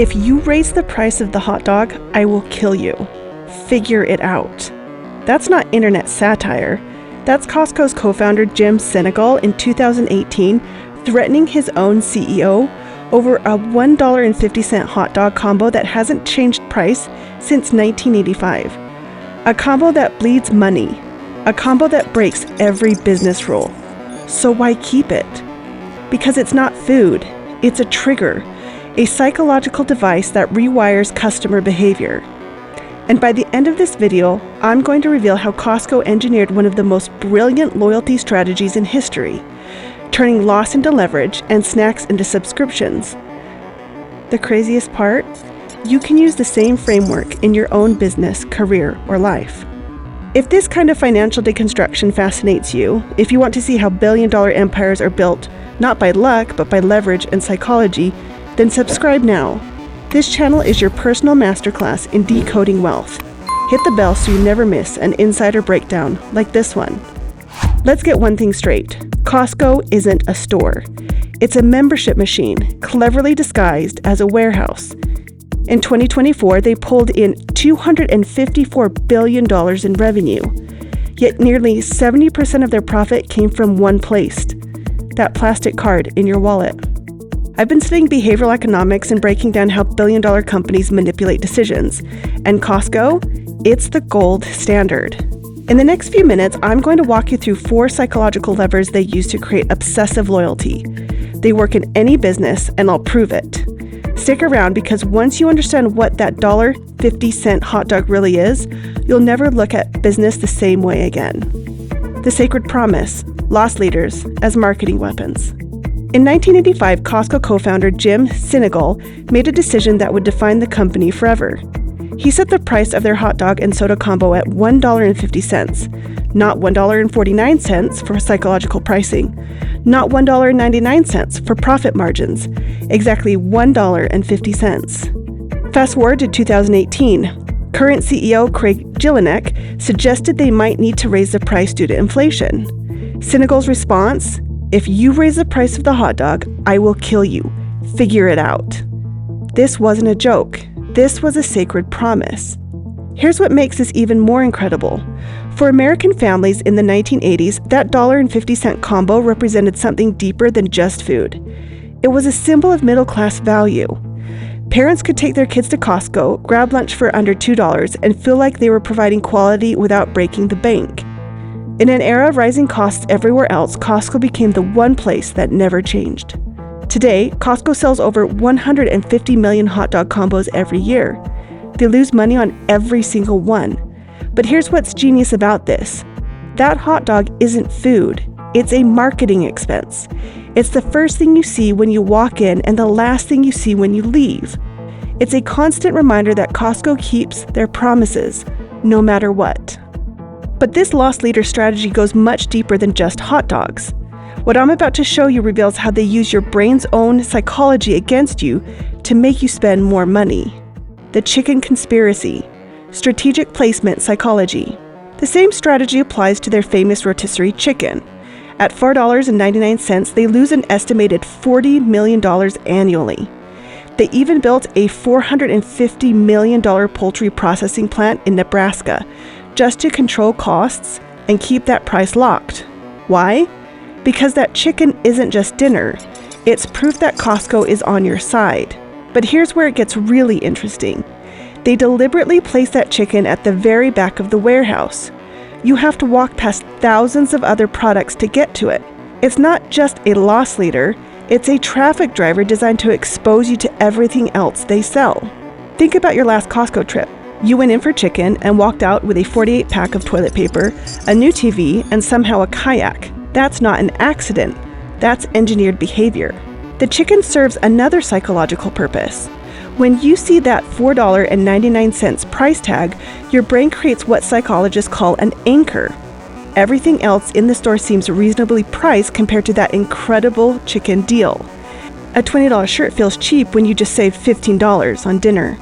If you raise the price of the hot dog, I will kill you. Figure it out. That's not internet satire. That's Costco's co-founder Jim Sinegal in 2018 threatening his own CEO over a $1.50 hot dog combo that hasn't changed price since 1985. A combo that bleeds money. A combo that breaks every business rule. So why keep it? Because it's not food. It's a trigger, a psychological device that rewires customer behavior. And by the end of this video, I'm going to reveal how Costco engineered one of the most brilliant loyalty strategies in history, turning loss into leverage and snacks into subscriptions. The craziest part? You can use the same framework in your own business, career, or life. If this kind of financial deconstruction fascinates you, if you want to see how billion-dollar empires are built not by luck, but by leverage and psychology, then subscribe now. This channel is your personal masterclass in decoding wealth. Hit the bell so you never miss an insider breakdown like this one. Let's get one thing straight. Costco isn't a store. It's a membership machine, cleverly disguised as a warehouse. In 2024, they pulled in $254 billion in revenue, yet nearly 70% of their profit came from one place, that plastic card in your wallet. I've been studying behavioral economics and breaking down how billion-dollar companies manipulate decisions. And Costco, it's the gold standard. In the next few minutes, I'm going to walk you through 4 psychological levers they use to create obsessive loyalty. They work in any business, and I'll prove it. Stick around because once you understand what that $1.50 hot dog really is, you'll never look at business the same way again. The sacred promise, loss leaders as marketing weapons. In 1985, Costco co-founder Jim Sinegal made a decision that would define the company forever. He set the price of their hot dog and soda combo at $1.50, not $1.49 for psychological pricing, not $1.99 for profit margins, exactly $1.50. Fast forward to 2018, current CEO Craig Jelinek suggested they might need to raise the price due to inflation. Sinegal's response? If you raise the price of the hot dog, I will kill you. Figure it out. This wasn't a joke. This was a sacred promise. Here's what makes this even more incredible. For American families in the 1980s, that $1.50 combo represented something deeper than just food. It was a symbol of middle-class value. Parents could take their kids to Costco, grab lunch for under $2, and feel like they were providing quality without breaking the bank. In an era of rising costs everywhere else, Costco became the one place that never changed. Today, Costco sells over 150 million hot dog combos every year. They lose money on every single one. But here's what's genius about this. That hot dog isn't food. It's a marketing expense. It's the first thing you see when you walk in and the last thing you see when you leave. It's a constant reminder that Costco keeps their promises, no matter what. But this loss leader strategy goes much deeper than just hot dogs. What I'm about to show you reveals how they use your brain's own psychology against you to make you spend more money. The chicken conspiracy, strategic placement psychology. The same strategy applies to their famous rotisserie chicken. At $4.99, they lose an estimated $40 million annually. They even built a $450 million poultry processing plant in Nebraska, just to control costs and keep that price locked. Why? Because that chicken isn't just dinner. It's proof that Costco is on your side. But here's where it gets really interesting. They deliberately place that chicken at the very back of the warehouse. You have to walk past thousands of other products to get to it. It's not just a loss leader, it's a traffic driver designed to expose you to everything else they sell. Think about your last Costco trip. You went in for chicken and walked out with a 48-pack of toilet paper, a new TV, and somehow a kayak. That's not an accident. That's engineered behavior. The chicken serves another psychological purpose. When you see that $4.99 price tag, your brain creates what psychologists call an anchor. Everything else in the store seems reasonably priced compared to that incredible chicken deal. A $20 shirt feels cheap when you just save $15 on dinner.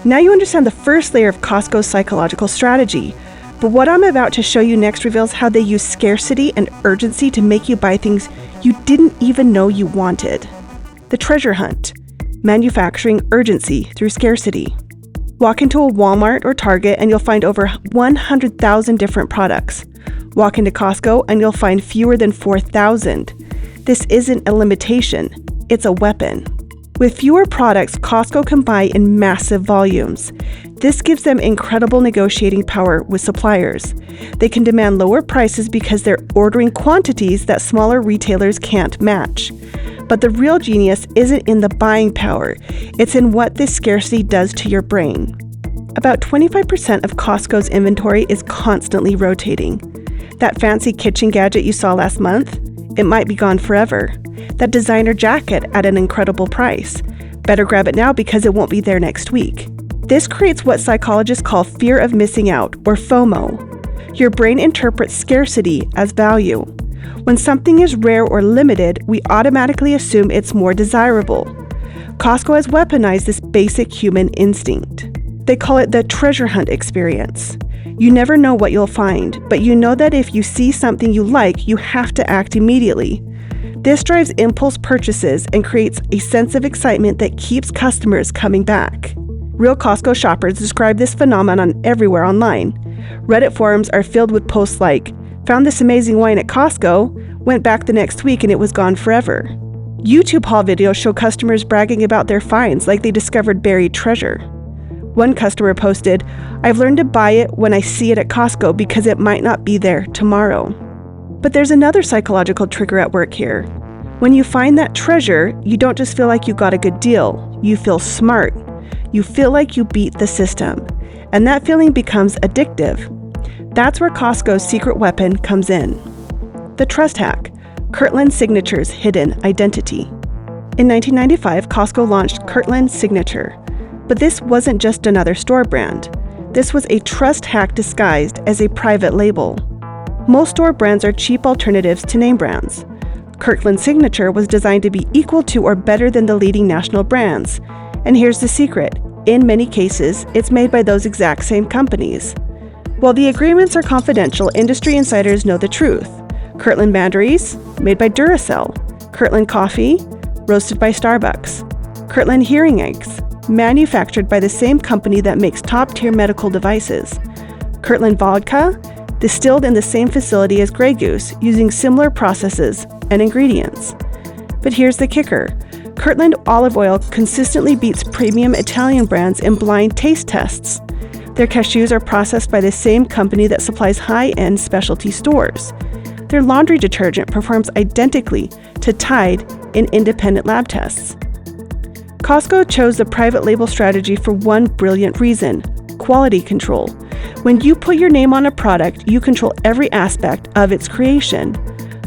Now you understand the first layer of Costco's psychological strategy, but what I'm about to show you next reveals how they use scarcity and urgency to make you buy things you didn't even know you wanted. The treasure hunt. manufacturing urgency through scarcity. Walk into a Walmart or Target and you'll find over 100,000 different products. Walk into Costco and you'll find fewer than 4,000. This isn't a limitation, it's a weapon. With fewer products, Costco can buy in massive volumes. This gives them incredible negotiating power with suppliers. They can demand lower prices because they're ordering quantities that smaller retailers can't match. But the real genius isn't in the buying power, it's in what this scarcity does to your brain. About 25% of Costco's inventory is constantly rotating. That fancy kitchen gadget you saw last month? It might be gone forever. That designer jacket at an incredible price. Better grab it now because it won't be there next week. This creates what psychologists call fear of missing out, or FOMO. Your brain interprets scarcity as value. When something is rare or limited, we automatically assume it's more desirable. Costco has weaponized this basic human instinct. They call it the treasure hunt experience. You never know what you'll find, but you know that if you see something you like, you have to act immediately. This drives impulse purchases and creates a sense of excitement that keeps customers coming back. Real Costco shoppers describe this phenomenon everywhere online. Reddit forums are filled with posts like, "Found this amazing wine at Costco, went back the next week and it was gone forever." YouTube haul videos show customers bragging about their finds like they discovered buried treasure. One customer posted, "I've learned to buy it when I see it at Costco because it might not be there tomorrow." But there's another psychological trigger at work here. When you find that treasure, you don't just feel like you got a good deal, you feel smart. You feel like you beat the system, and that feeling becomes addictive. That's where Costco's secret weapon comes in. The trust hack, Kirkland Signature's hidden identity. In 1995, Costco launched Kirkland Signature, but this wasn't just another store brand. This was a trust hack disguised as a private label. Most store brands are cheap alternatives to name brands. Kirkland Signature was designed to be equal to or better than the leading national brands. And here's the secret. In many cases, it's made by those exact same companies. While the agreements are confidential, industry insiders know the truth. Kirkland batteries, made by Duracell. Kirkland coffee, roasted by Starbucks. Kirkland hearing aids, manufactured by the same company that makes top-tier medical devices. Kirkland vodka, distilled in the same facility as Grey Goose, using similar processes and ingredients. But here's the kicker. Kirkland olive oil consistently beats premium Italian brands in blind taste tests. Their cashews are processed by the same company that supplies high-end specialty stores. Their laundry detergent performs identically to Tide in independent lab tests. Costco chose the private label strategy for one brilliant reason: quality control. When you put your name on a product, you control every aspect of its creation.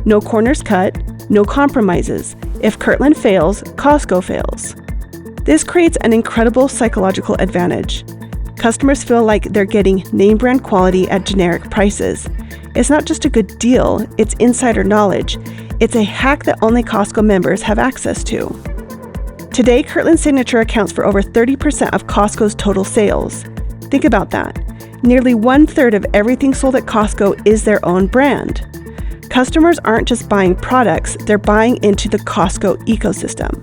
No corners cut, no compromises. If Kirkland fails, Costco fails. This creates an incredible psychological advantage. Customers feel like they're getting name brand quality at generic prices. It's not just a good deal, it's insider knowledge. It's a hack that only Costco members have access to. Today, Kirkland Signature accounts for over 30% of Costco's total sales. Think about that. Nearly 1/3 of everything sold at Costco is their own brand. Customers aren't just buying products, they're buying into the Costco ecosystem.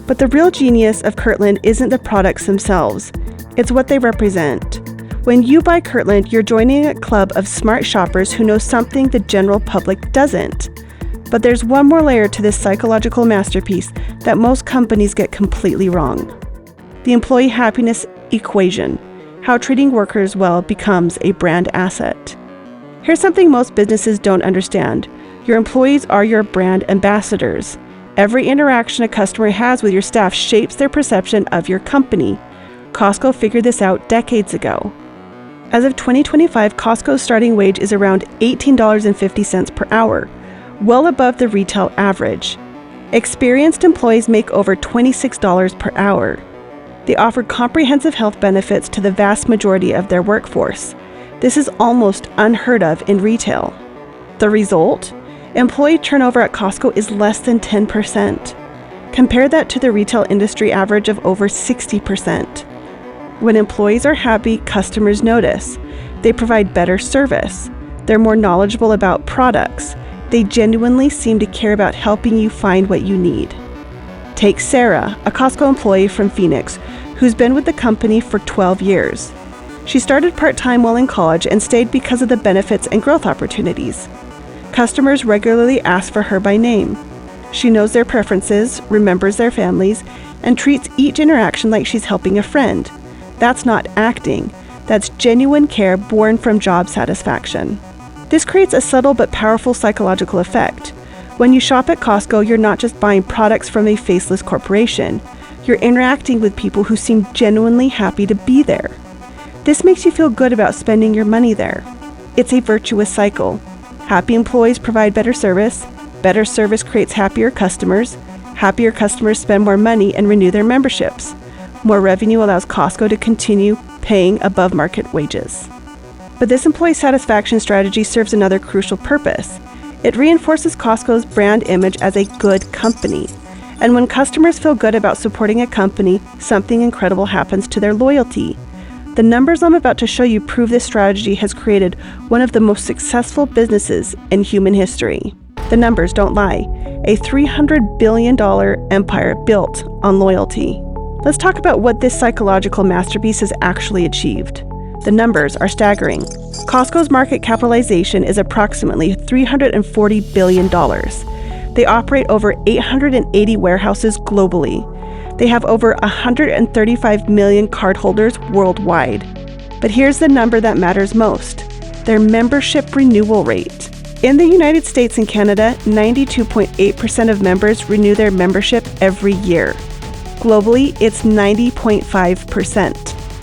But the real genius of Kirkland isn't the products themselves, it's what they represent. When you buy Kirkland, you're joining a club of smart shoppers who know something the general public doesn't. But there's one more layer to this psychological masterpiece that most companies get completely wrong. The employee happiness equation, how treating workers well becomes a brand asset. Here's something most businesses don't understand. Your employees are your brand ambassadors. Every interaction a customer has with your staff shapes their perception of your company. Costco figured this out decades ago. As of 2025, Costco's starting wage is around $18.50 per hour, well above the retail average. Experienced employees make over $26 per hour. They offer comprehensive health benefits to the vast majority of their workforce. This is almost unheard of in retail. The result? Employee turnover at Costco is less than 10%. Compare that to the retail industry average of over 60%. When employees are happy, customers notice. They provide better service. They're more knowledgeable about products. They genuinely seem to care about helping you find what you need. Take Sarah, a Costco employee from Phoenix, who's been with the company for 12 years. She started part-time while in college and stayed because of the benefits and growth opportunities. Customers regularly ask for her by name. She knows their preferences, remembers their families, and treats each interaction like she's helping a friend. That's not acting. That's genuine care born from job satisfaction. This creates a subtle but powerful psychological effect. When you shop at Costco, you're not just buying products from a faceless corporation. You're interacting with people who seem genuinely happy to be there. This makes you feel good about spending your money there. It's a virtuous cycle. Happy employees provide better service creates happier customers spend more money and renew their memberships. More revenue allows Costco to continue paying above market wages. But this employee satisfaction strategy serves another crucial purpose. It reinforces Costco's brand image as a good company. And when customers feel good about supporting a company, something incredible happens to their loyalty. The numbers I'm about to show you prove this strategy has created one of the most successful businesses in human history. The numbers don't lie. A $300 billion empire built on loyalty. Let's talk about what this psychological masterpiece has actually achieved. The numbers are staggering. Costco's market capitalization is approximately $340 billion. They operate over 880 warehouses globally. They have over 135 million cardholders worldwide. But here's the number that matters most: their membership renewal rate. In the United States and Canada, 92.8% of members renew their membership every year. Globally, it's 90.5%.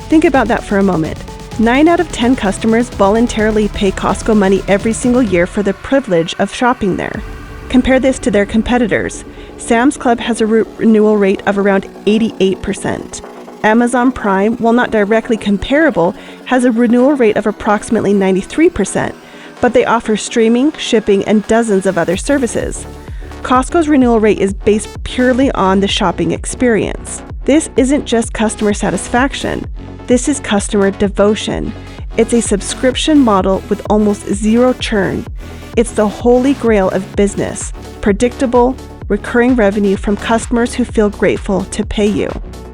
Think about that for a moment. 9 out of 10 customers voluntarily pay Costco money every single year for the privilege of shopping there. Compare this to their competitors. Sam's Club has a renewal rate of around 88%. Amazon Prime, while not directly comparable, has a renewal rate of approximately 93%, but they offer streaming, shipping, and dozens of other services. Costco's renewal rate is based purely on the shopping experience. This isn't just customer satisfaction. This is customer devotion. It's a subscription model with almost zero churn. It's the holy grail of business: predictable, recurring revenue from customers who feel grateful to pay you.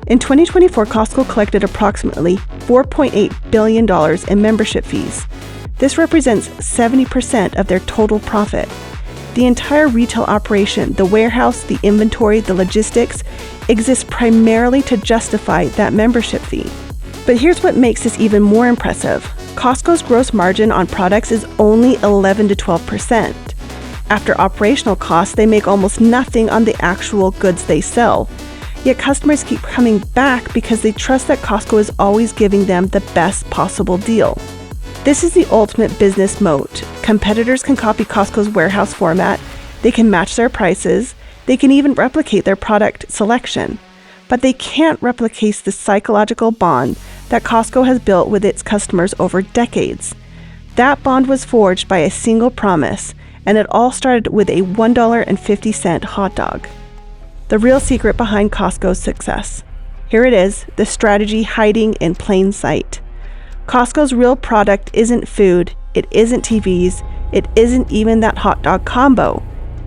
In 2024, Costco collected approximately $4.8 billion in membership fees. This represents 70% of their total profit. The entire retail operation, the warehouse, the inventory, the logistics, exists primarily to justify that membership fee. But here's what makes this even more impressive. Costco's gross margin on products is only 11 to 12%. After operational costs, they make almost nothing on the actual goods they sell. Yet customers keep coming back because they trust that Costco is always giving them the best possible deal. This is the ultimate business moat. Competitors can copy Costco's warehouse format, they can match their prices, they can even replicate their product selection. But they can't replicate the psychological bond that Costco has built with its customers over decades. That bond was forged by a single promise, and it all started with a $1.50 hot dog. The real secret behind Costco's success. Here it is, the strategy hiding in plain sight. Costco's real product isn't food, it isn't TVs, it isn't even that hot dog combo.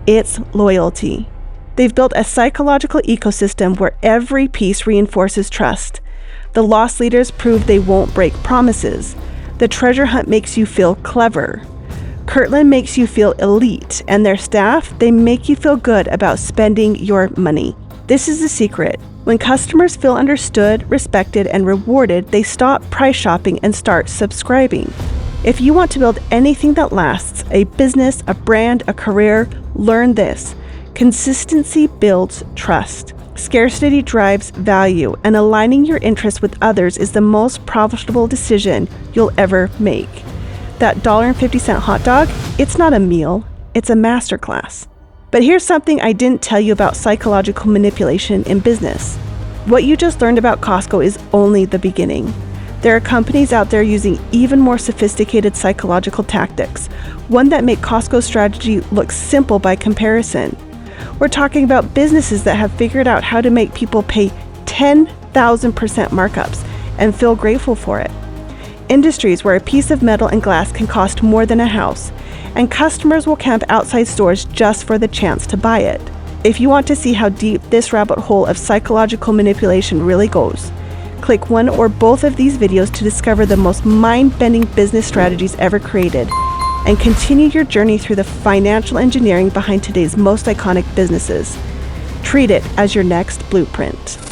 It's loyalty. They've built a psychological ecosystem where every piece reinforces trust. The loss leaders prove they won't break promises. The treasure hunt makes you feel clever. Kirkland makes you feel elite, and their staff, they make you feel good about spending your money. This is the secret. When customers feel understood, respected, and rewarded, they stop price shopping and start subscribing. If you want to build anything that lasts, a business, a brand, a career, learn this. Consistency builds trust. Scarcity drives value, and aligning your interests with others is the most profitable decision you'll ever make. That $1.50 hot dog, it's not a meal, it's a masterclass. But here's something I didn't tell you about psychological manipulation in business. What you just learned about Costco is only the beginning. There are companies out there using even more sophisticated psychological tactics, one that make Costco's strategy look simple by comparison. We're talking about businesses that have figured out how to make people pay 10,000% markups and feel grateful for it. Industries where a piece of metal and glass can cost more than a house, and customers will camp outside stores just for the chance to buy it. If you want to see how deep this rabbit hole of psychological manipulation really goes, click one or both of these videos to discover the most mind-bending business strategies ever created and continue your journey through the financial engineering behind today's most iconic businesses. Treat it as your next blueprint.